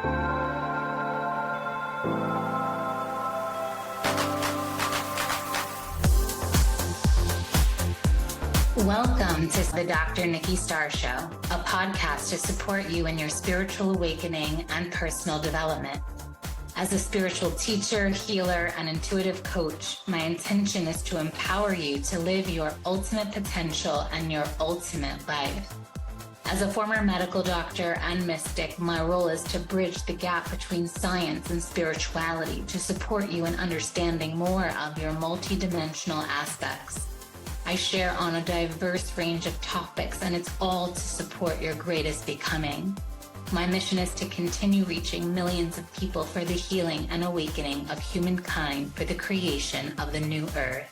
Welcome to the Dr. Nikki Starr Show, a podcast to support you in your spiritual awakening and personal development. As a spiritual teacher, healer, and intuitive coach, my intention is to empower you to live your ultimate potential and your ultimate life. As a former medical doctor and mystic, my role is to bridge the gap between science and spirituality to support you in understanding more of your multidimensional aspects. I share on a diverse range of topics, and it's all to support your greatest becoming. My mission is to continue reaching millions of people for the healing and awakening of humankind for the creation of the new earth.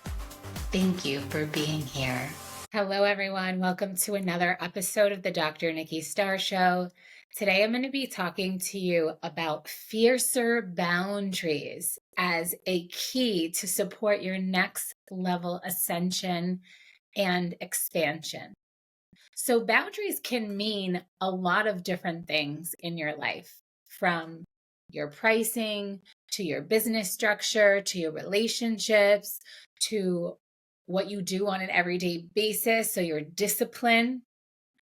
Thank you for being here. Hello, everyone. Welcome to another episode of the Dr. Nikki Starr Show. Today, I'm going to be talking to you about fiercer boundaries as a key to support your next level ascension and expansion. So boundaries can mean a lot of different things in your life, from your pricing to your business structure, to your relationships, to what you do on an everyday basis, so your discipline.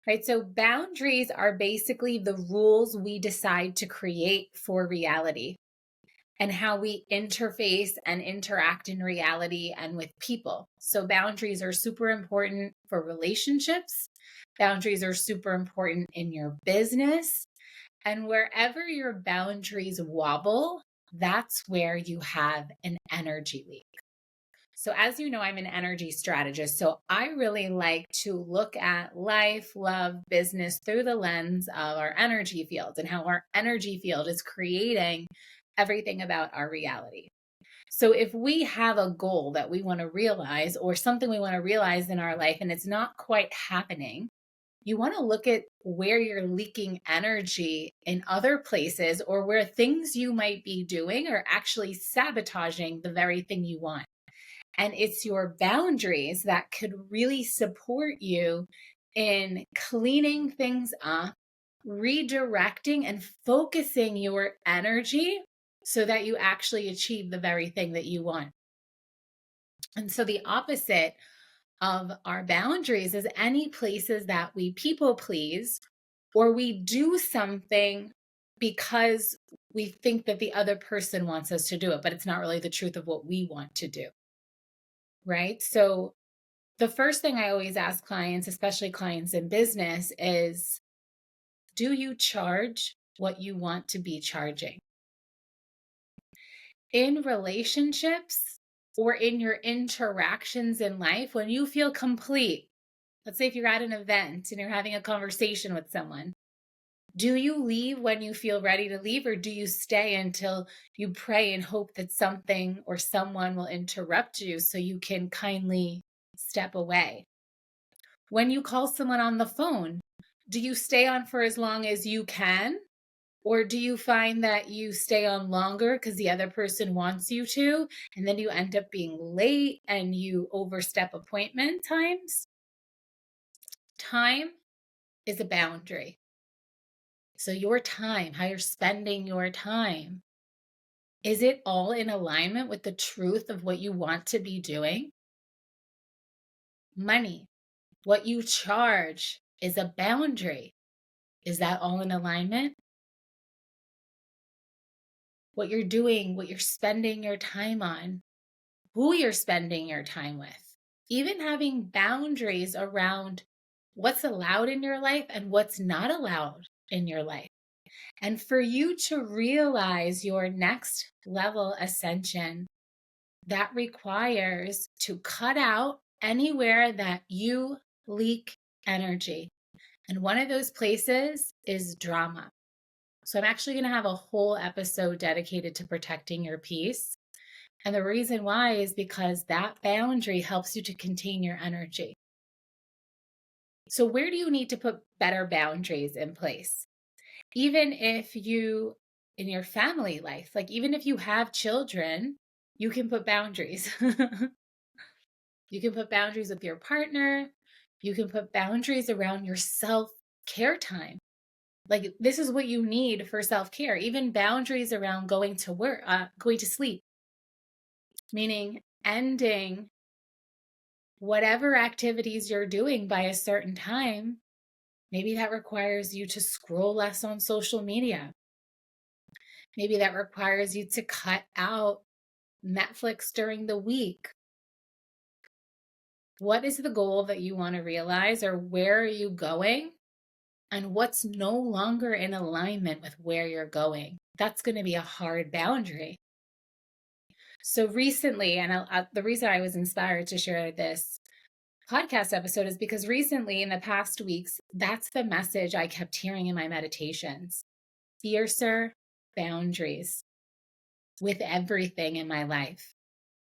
Right? So boundaries are basically the rules we decide to create for reality and how we interface and interact in reality and with people. So boundaries are super important for relationships. Boundaries are super important in your business. And wherever your boundaries wobble, that's where you have an energy leak. So as you know, I'm an energy strategist. So I really like to look at life, love, business through the lens of our energy field and how our energy field is creating everything about our reality. So if we have a goal that we want to realize or something we want to realize in our life and it's not quite happening, you want to look at where you're leaking energy in other places or where things you might be doing are actually sabotaging the very thing you want. And it's your boundaries that could really support you in cleaning things up, redirecting and focusing your energy so that you actually achieve the very thing that you want. And so the opposite of our boundaries is any places that we people please or we do something because we think that the other person wants us to do it, but it's not really the truth of what we want to do. Right? So the first thing I always ask clients, especially clients in business, is, do you charge what you want to be charging? In relationships or in your interactions in life, when you feel complete, let's say if you're at an event and you're having a conversation with someone, do you leave when you feel ready to leave, or do you stay until you pray and hope that something or someone will interrupt you so you can kindly step away? When you call someone on the phone, do you stay on for as long as you can, or do you find that you stay on longer because the other person wants you to, and then you end up being late and you overstep appointment times? Time is a boundary. So your time, how you're spending your time, is it all in alignment with the truth of what you want to be doing? Money, what you charge is a boundary. Is that all in alignment? What you're doing, what you're spending your time on, who you're spending your time with, even having boundaries around what's allowed in your life and what's not allowed in your life. And for you to realize your next level ascension, that requires to cut out anywhere that you leak energy. And one of those places is drama. So I'm actually going to have a whole episode dedicated to protecting your peace. And the reason why is because that boundary helps you to contain your energy. So where do you need to put better boundaries in place? Even if you, in your family life, like even if you have children, you can put boundaries. You can put boundaries with your partner. You can put boundaries around your self-care time. Like, this is what you need for self-care. Even boundaries around going to work, going to sleep, meaning ending whatever activities you're doing by a certain time. Maybe that requires you to scroll less on social media. Maybe that requires you to cut out Netflix during the week. What is the goal that you want to realize, or where are you going? And what's no longer in alignment with where you're going? That's going to be a hard boundary. So recently, and the reason I was inspired to share this podcast episode is because recently, in the past weeks, that's the message I kept hearing in my meditations. Fiercer boundaries with everything in my life,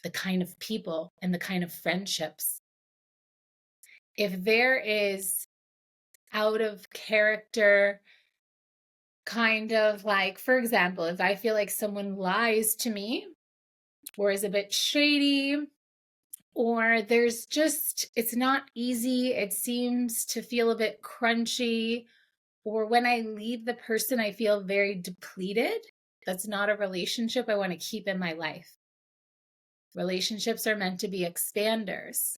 the kind of people and the kind of friendships. If there is out of character, kind of like, for example, if I feel like someone lies to me or is a bit shady, or there's just, it's not easy, it seems to feel a bit crunchy, or when I leave the person, I feel very depleted, that's not a relationship I want to keep in my life. Relationships are meant to be expanders.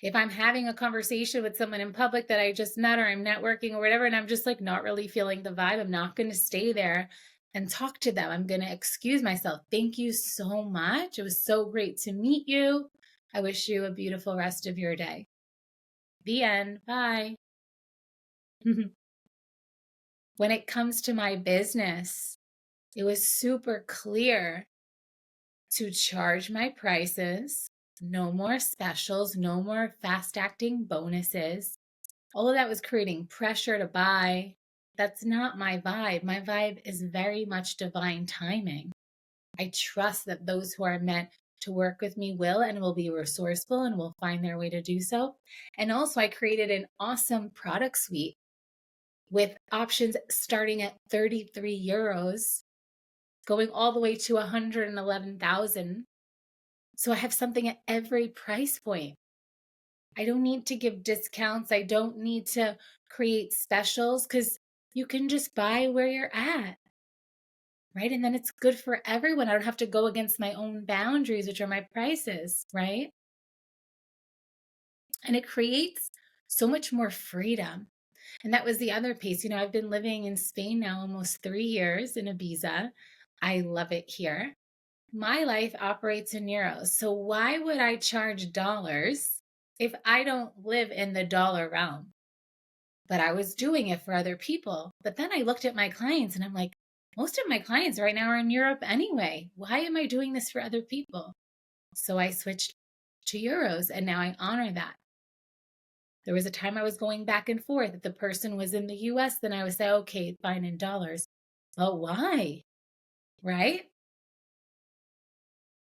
If I'm having a conversation with someone in public that I just met, or I'm networking or whatever, and I'm just like not really feeling the vibe, I'm not going to stay there and talk to them. I'm going to excuse myself. Thank you so much. It was so great to meet you. I wish you a beautiful rest of your day. The end. Bye. When it comes to my business, it was super clear to charge my prices. No more specials, no more fast acting bonuses. All of that was creating pressure to buy. That's not my vibe. My vibe is very much divine timing. I trust that those who are meant to work with me will and will be resourceful and will find their way to do so. And also, I created an awesome product suite with options starting at 33 euros, going all the way to 111,000. So I have something at every price point. I don't need to give discounts. I don't need to create specials, because you can just buy where you're at, right? And then it's good for everyone. I don't have to go against my own boundaries, which are my prices, right? And it creates so much more freedom. And that was the other piece. You know, I've been living in Spain now almost 3 years, in Ibiza. I love it here. My life operates in euros. So why would I charge dollars if I don't live in the dollar realm? But I was doing it for other people. But then I looked at my clients and I'm like, most of my clients right now are in Europe anyway. Why am I doing this for other people? So I switched to euros, and now I honor that. There was a time I was going back and forth. If the person was in the US, then I would say, okay, fine, in dollars. But why? Right?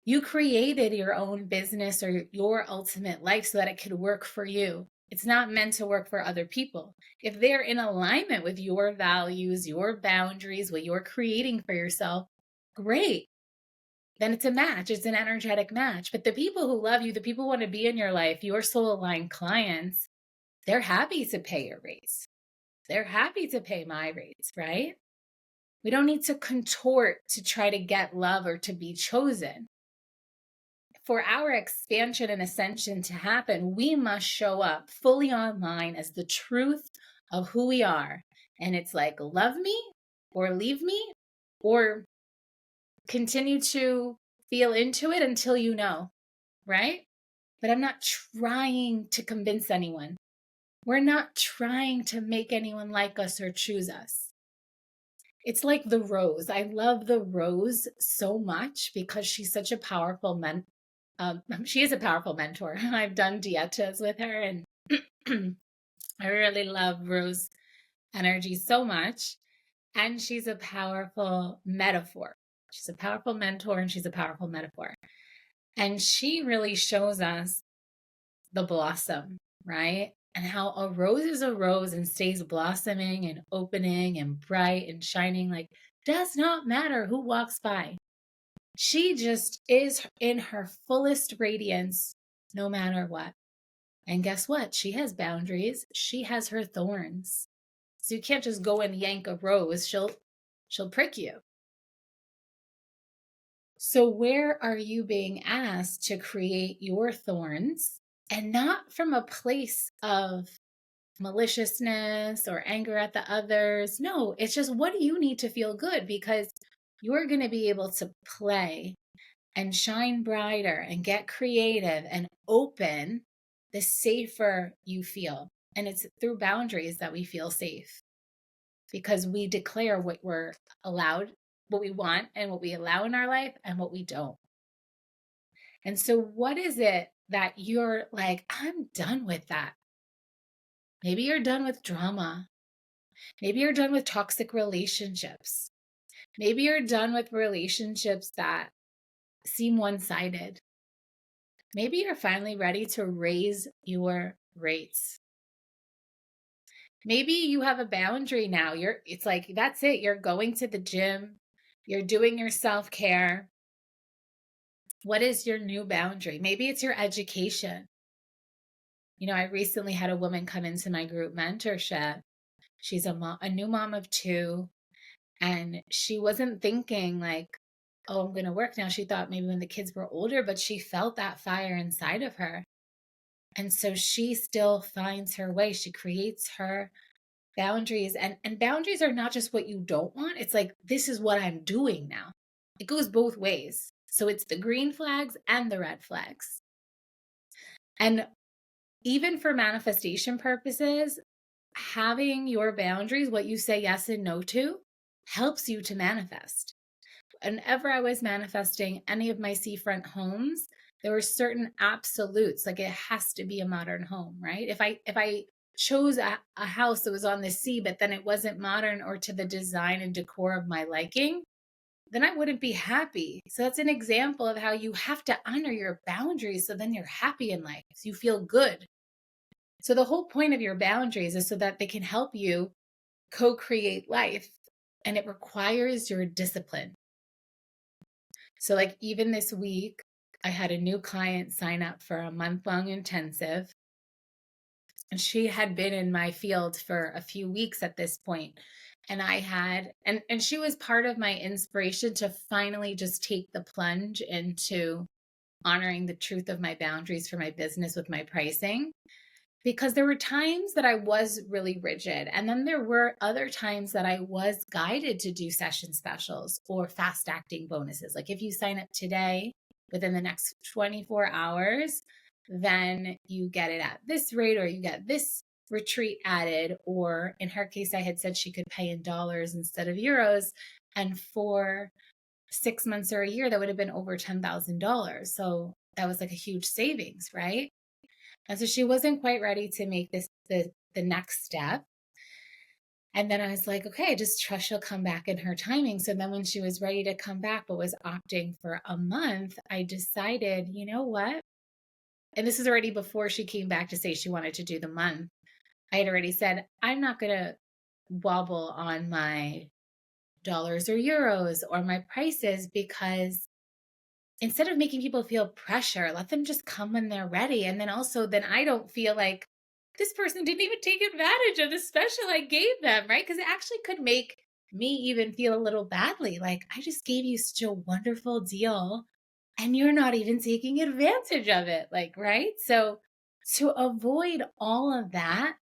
You created your own business or your ultimate life so that it could work for you. It's not meant to work for other people. If they're in alignment with your values, your boundaries, what you're creating for yourself, great. Then it's a match. It's an energetic match. But the people who love you, the people who want to be in your life, your soul aligned clients, they're happy to pay your rates. They're happy to pay my rates, right? We don't need to contort to try to get love or to be chosen. For our expansion and ascension to happen, we must show up fully online as the truth of who we are. And it's like, love me or leave me, or continue to feel into it until you know, right? But I'm not trying to convince anyone. We're not trying to make anyone like us or choose us. It's like the rose. I love the rose so much because she's such a powerful she is a powerful mentor. I've done dietas with her, and I really love Rose energy so much. And she's a powerful metaphor. She's a powerful mentor, and she's a powerful metaphor. And she really shows us the blossom, right? And how a rose is a rose and stays blossoming and opening and bright and shining. Like, does not matter who walks by. She just is in her fullest radiance, no matter what. And guess what? She has boundaries. She has her thorns. So you can't just go and yank a rose. She'll prick you. So where are you being asked to create your thorns, and not from a place of maliciousness or anger at the others? No, it's just, what do you need to feel good? Because you're going to be able to play and shine brighter and get creative and open, the safer you feel. And it's through boundaries that we feel safe, because we declare what we're allowed, what we want, and what we allow in our life, and what we don't. And so what is it that you're like, I'm done with that? Maybe you're done with drama. Maybe you're done with toxic relationships. Maybe you're done with relationships that seem one-sided. Maybe you're finally ready to raise your rates. Maybe you have a boundary now. It's like, that's it. You're going to the gym. You're doing your self-care. What is your new boundary? Maybe it's your education. You know, I recently had a woman come into my group mentorship. She's a new mom of 2, and she wasn't thinking like, oh, I'm going to work now. She thought maybe when the kids were older, but she felt that fire inside of her. And so she still finds her way. She creates her boundaries, and boundaries are not just what you don't want. It's like, this is what I'm doing now. It goes both ways. So it's the green flags and the red flags. And even for manifestation purposes, having your boundaries, what you say yes and no to, helps you to manifest. Whenever I was manifesting any of my seafront homes, there were certain absolutes, like it has to be a modern home, right? If I chose a house that was on the sea, but then it wasn't modern or to the design and decor of my liking, then I wouldn't be happy. So that's an example of how you have to honor your boundaries, so then you're happy in life, so you feel good. So the whole point of your boundaries is so that they can help you co-create life, and it requires your discipline. So like even this week, I had a new client sign up for a month-long intensive. And she had been in my field for a few weeks at this point. And I had, and she was part of my inspiration to finally just take the plunge into honoring the truth of my boundaries for my business with my pricing. Because there were times that I was really rigid. And then there were other times that I was guided to do session specials or fast acting bonuses. Like if you sign up today, within the next 24 hours, then you get it at this rate, or you get this retreat added. Or in her case, I had said she could pay in dollars instead of euros. And for 6 months or a year, that would have been over $10,000. So that was like a huge savings, right? And so she wasn't quite ready to make this the next step. And then I was like, okay, just trust she'll come back in her timing. So then when she was ready to come back, but was opting for a month, I decided, you know what? And this is already before she came back to say she wanted to do the month. I had already said, I'm not going to wobble on my dollars or euros or my prices, because instead of making people feel pressure, let them just come when they're ready. And then also, then I don't feel like this person didn't even take advantage of the special I gave them, right? Because it actually could make me even feel a little badly. Like, I just gave you such a wonderful deal and you're not even taking advantage of it. Like, right? So to avoid all of that,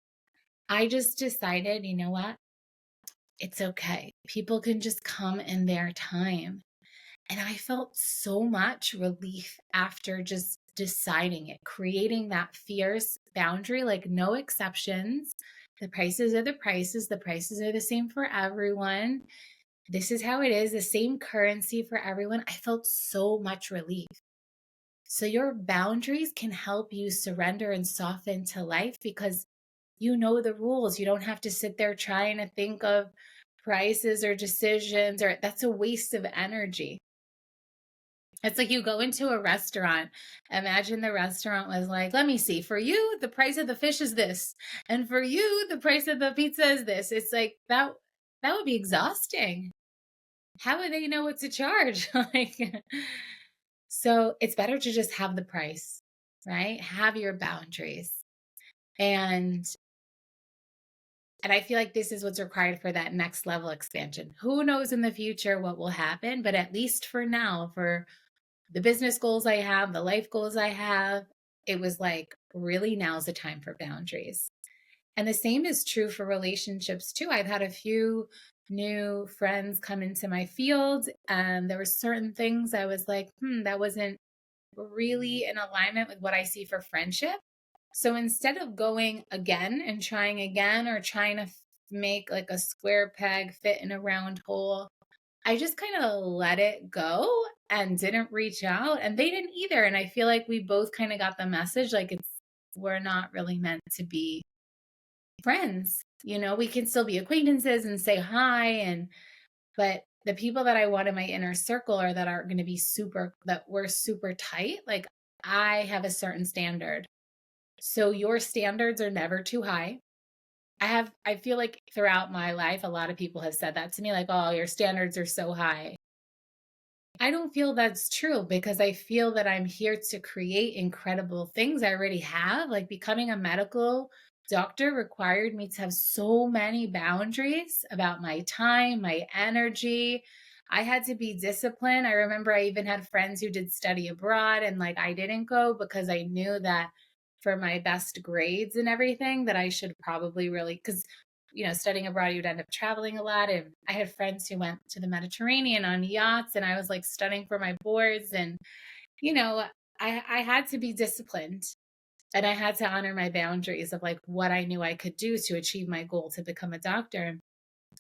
I just decided, you know what? It's okay. People can just come in their time. And I felt so much relief after just deciding it, creating that fierce boundary, like no exceptions. The prices are the prices. The prices are the same for everyone. This is how it is, the same currency for everyone. I felt so much relief. So your boundaries can help you surrender and soften to life, because you know the rules. You don't have to sit there trying to think of prices or decisions, or that's a waste of energy. It's like you go into a restaurant. Imagine the restaurant was like, let me see, for you, the price of the fish is this. And for you, the price of the pizza is this. It's like, that would be exhausting. How would they know what to charge? So it's better to just have the price, right? Have your boundaries. And And I feel like this is what's required for that next level expansion. Who knows in the future what will happen, but at least for now, for the business goals I have, the life goals I have, it was like, really now's the time for boundaries. And the same is true for relationships too. I've had a few new friends come into my field, and there were certain things I was like, that wasn't really in alignment with what I see for friendship. So instead of going again and trying again, or trying to make like a square peg fit in a round hole, I just kind of let it go and didn't reach out, and they didn't either. And I feel like we both kind of got the message, like, we're not really meant to be friends. We can still be acquaintances and say hi, but the people that I want in my inner circle, or that are going to be that we're super tight, like, I have a certain standard. So your standards are never too high. I feel like throughout my life, a lot of people have said that to me, like, oh, your standards are so high. I don't feel that's true, because I feel that I'm here to create incredible things I already have. Like, becoming a medical doctor required me to have so many boundaries about my time, my energy. I had to be disciplined. I remember I even had friends who did study abroad, and like, I didn't go because I knew that for my best grades and everything, that I should probably really, because studying abroad, you'd end up traveling a lot. And I had friends who went to the Mediterranean on yachts, and I was like studying for my boards. And, I had to be disciplined, and I had to honor my boundaries of like what I knew I could do to achieve my goal to become a doctor.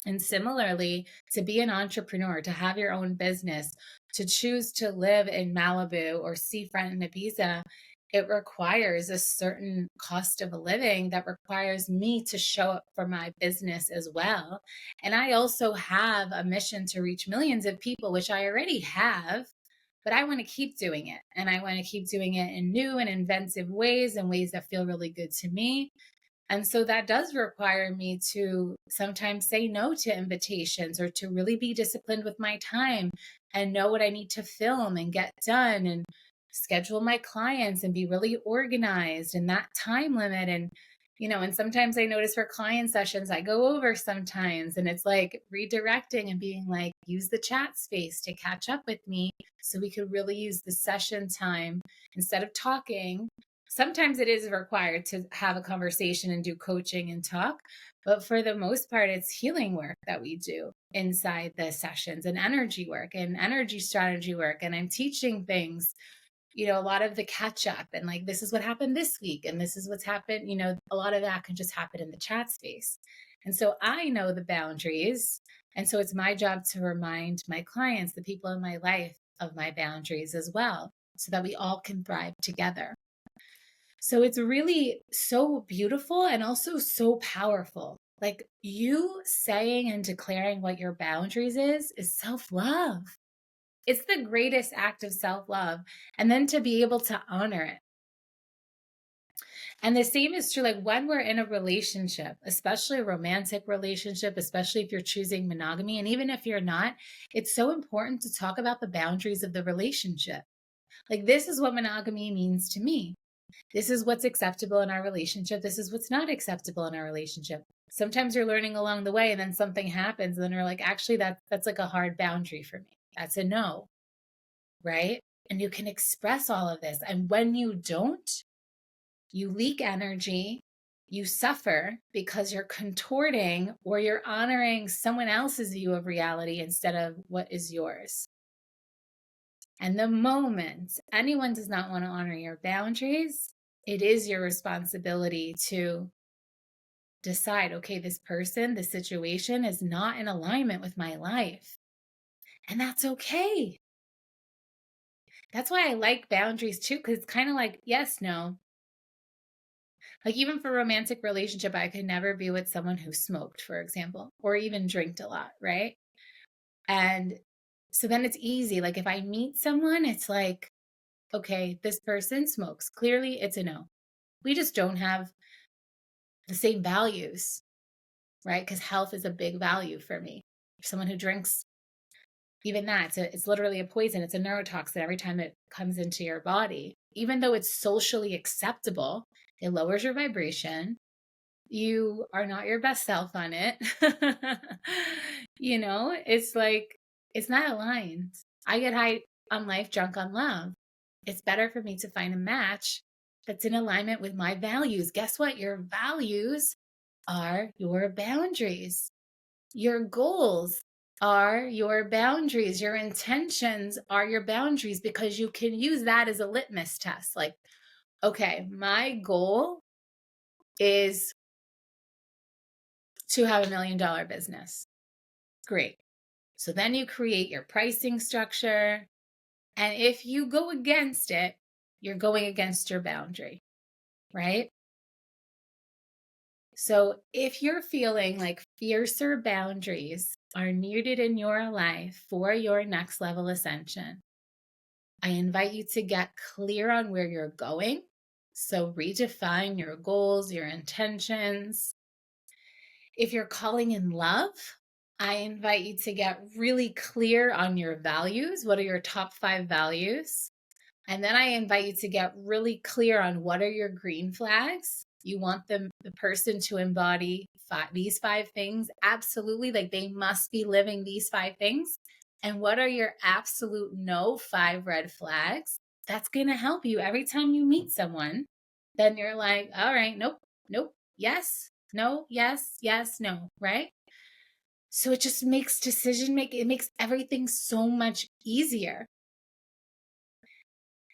And similarly, to be an entrepreneur, to have your own business, to choose to live in Malibu or seafront in Ibiza, it requires a certain cost of a living that requires me to show up for my business as well. And I also have a mission to reach millions of people, which I already have, but I want to keep doing it. And I want to keep doing it in new and inventive ways, and ways that feel really good to me. And so that does require me to sometimes say no to invitations, or to really be disciplined with my time and know what I need to film and get done, and schedule my clients and be really organized in that time limit. And sometimes I notice for client sessions, I go over sometimes, and it's like redirecting and being like, use the chat space to catch up with me, so we could really use the session time instead of talking. Sometimes it is required to have a conversation and do coaching and talk, but for the most part, it's healing work that we do inside the sessions, and energy work and energy strategy work. And I'm teaching things, a lot of the catch up, and like, this is what happened this week, and this is what's happened. A lot of that can just happen in the chat space. And so I know the boundaries. And so it's my job to remind my clients, the people in my life, of my boundaries as well, so that we all can thrive together. So it's really so beautiful and also so powerful. Like, you saying and declaring what your boundaries is self-love. It's the greatest act of self-love. And then to be able to honor it. And the same is true, like, when we're in a relationship, especially a romantic relationship, especially if you're choosing monogamy, and even if you're not, it's so important to talk about the boundaries of the relationship. Like, this is what monogamy means to me. This is what's acceptable in our relationship. This is what's not acceptable in our relationship. Sometimes you're learning along the way, and then something happens, and then you're like, actually, that's like a hard boundary for me. That's a no, right? And you can express all of this. And when you don't, you leak energy, you suffer, because you're contorting, or you're honoring someone else's view of reality instead of what is yours. And the moment anyone does not want to honor your boundaries, it is your responsibility to decide, okay, this person, this situation is not in alignment with my life. And that's okay. That's why I like boundaries too, because it's kind of like, yes, no. Like, even for romantic relationship, I could never be with someone who smoked, for example, or even drank a lot, right? And so then it's easy. Like, if I meet someone, it's like, okay, this person smokes. Clearly, it's a no. We just don't have the same values, right? Because health is a big value for me. Someone who drinks, even that, it's literally a poison. It's a neurotoxin every time it comes into your body. Even though it's socially acceptable, it lowers your vibration. You are not your best self on it. It's like, it's not aligned. I get high on life, drunk on love. It's better for me to find a match that's in alignment with my values. Guess what? Your values are your boundaries. Your goals are your boundaries. Your intentions are your boundaries, because you can use that as a litmus test. Like, okay, my goal is to have $1 million business. Great. So then you create your pricing structure. And if you go against it, you're going against your boundary, right? So if you're feeling like fiercer boundaries are needed in your life for your next level ascension, I invite you to get clear on where you're going. So redefine your goals, your intentions. If you're calling in love, I invite you to get really clear on your values. What are your top 5 values? And then I invite you to get really clear on what are your green flags. You want the person to embody these 5 things. Absolutely. Like, they must be living these 5 things. And what are your absolute no 5 red flags? That's going to help you every time you meet someone. Then you're like, all right, nope, nope, yes, no, yes, yes, no, right? So it just makes decision making, it makes everything so much easier.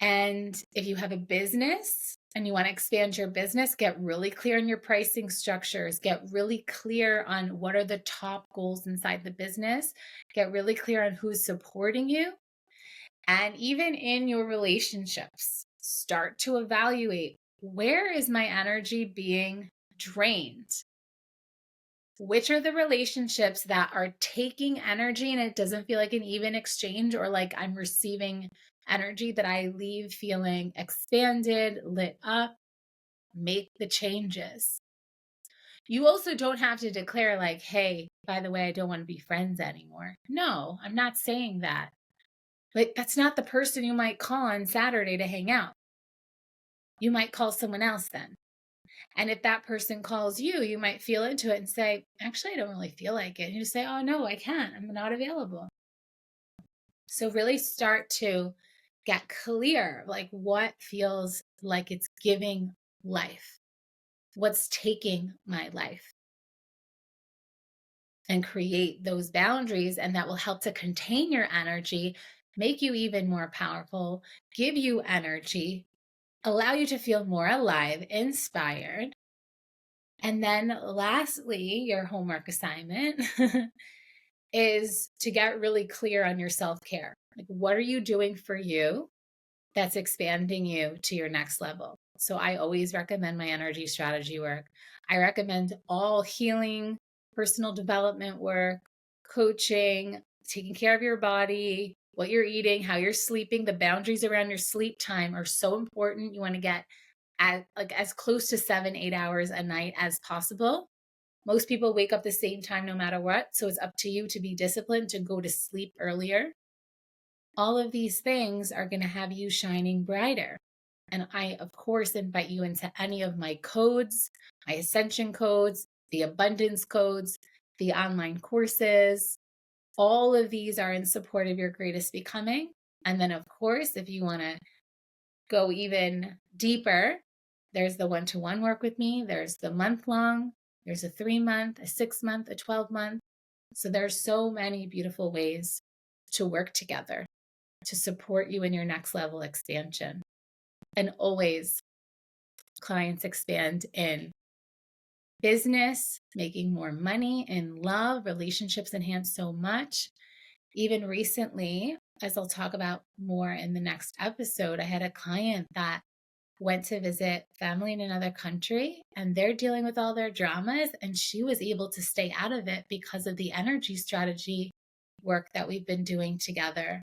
And if you have a business and you want to expand your business, get really clear on your pricing structures, get really clear on what are the top goals inside the business, get really clear on who's supporting you. And even in your relationships, start to evaluate, where is my energy being drained? Which are the relationships that are taking energy and it doesn't feel like an even exchange, or like I'm receiving energy that I leave feeling expanded, lit up? Make the changes. You also don't have to declare like, hey, by the way, I don't want to be friends anymore. No, I'm not saying that. But that's not the person you might call on Saturday to hang out. You might call someone else then. And if that person calls you, you might feel into it and say, actually, I don't really feel like it. And you say, oh, no, I can't. I'm not available. So really start to get clear, like what feels like it's giving life, what's taking my life, and create those boundaries. And that will help to contain your energy, make you even more powerful, give you energy, allow you to feel more alive, inspired. And then lastly, your homework assignment is to get really clear on your self-care. Like, what are you doing for you that's expanding you to your next level? So I always recommend my energy strategy work. I recommend all healing, personal development work, coaching, taking care of your body, what you're eating, how you're sleeping. The boundaries around your sleep time are so important. You want to get as close to 7-8 hours a night as possible. Most people wake up the same time no matter what, so it's up to you to be disciplined to go to sleep earlier. All of these things are going to have you shining brighter. And I, of course, invite you into any of my codes, my ascension codes, the abundance codes, the online courses. All of these are in support of your greatest becoming. And then, of course, if you want to go even deeper, there's the one-to-one work with me. There's the month-long. There's a 3-month, a 6-month, a 12-month. So there's so many beautiful ways to work together to support you in your next level expansion. And always, clients expand in business, making more money, in love, relationships enhance so much. Even recently, as I'll talk about more in the next episode, I had a client that went to visit family in another country, and they're dealing with all their dramas, and she was able to stay out of it because of the energy strategy work that we've been doing together.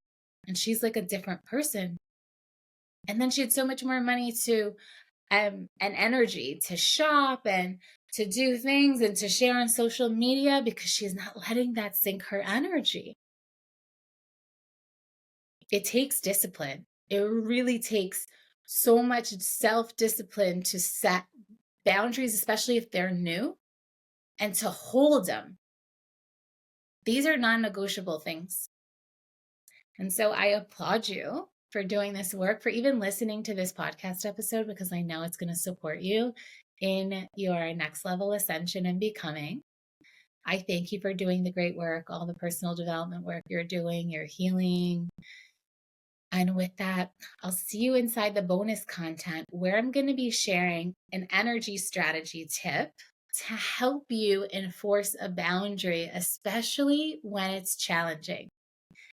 And she's like a different person. And then she had so much more money to and energy to shop and to do things and to share on social media, because she's not letting that sink her energy. It takes discipline. It really takes so much self-discipline to set boundaries, especially if they're new, and to hold them. These are non-negotiable things. And so I applaud you for doing this work, for even listening to this podcast episode, because I know it's going to support you in your next level ascension and becoming. I thank you for doing the great work, all the personal development work you're doing, your healing. And with that, I'll see you inside the bonus content where I'm going to be sharing an energy strategy tip to help you enforce a boundary, especially when it's challenging.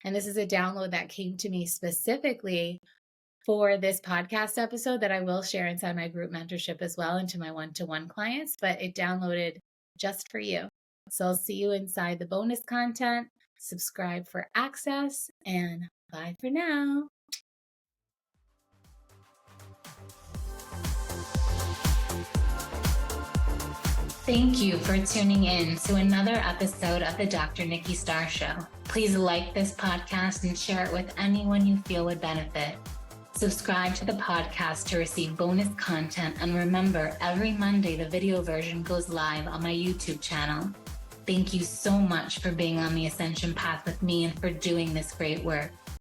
And this is a download that came to me specifically for this podcast episode that I will share inside my group mentorship as well, and to my one-to-one clients, but it downloaded just for you. So I'll see you inside the bonus content. Subscribe for access, and bye for now. Thank you for tuning in to another episode of the Dr. Nikki Starr Show. Please like this podcast and share it with anyone you feel would benefit. Subscribe to the podcast to receive bonus content, and remember, every Monday the video version goes live on my YouTube channel. Thank you so much for being on the ascension path with me and for doing this great work.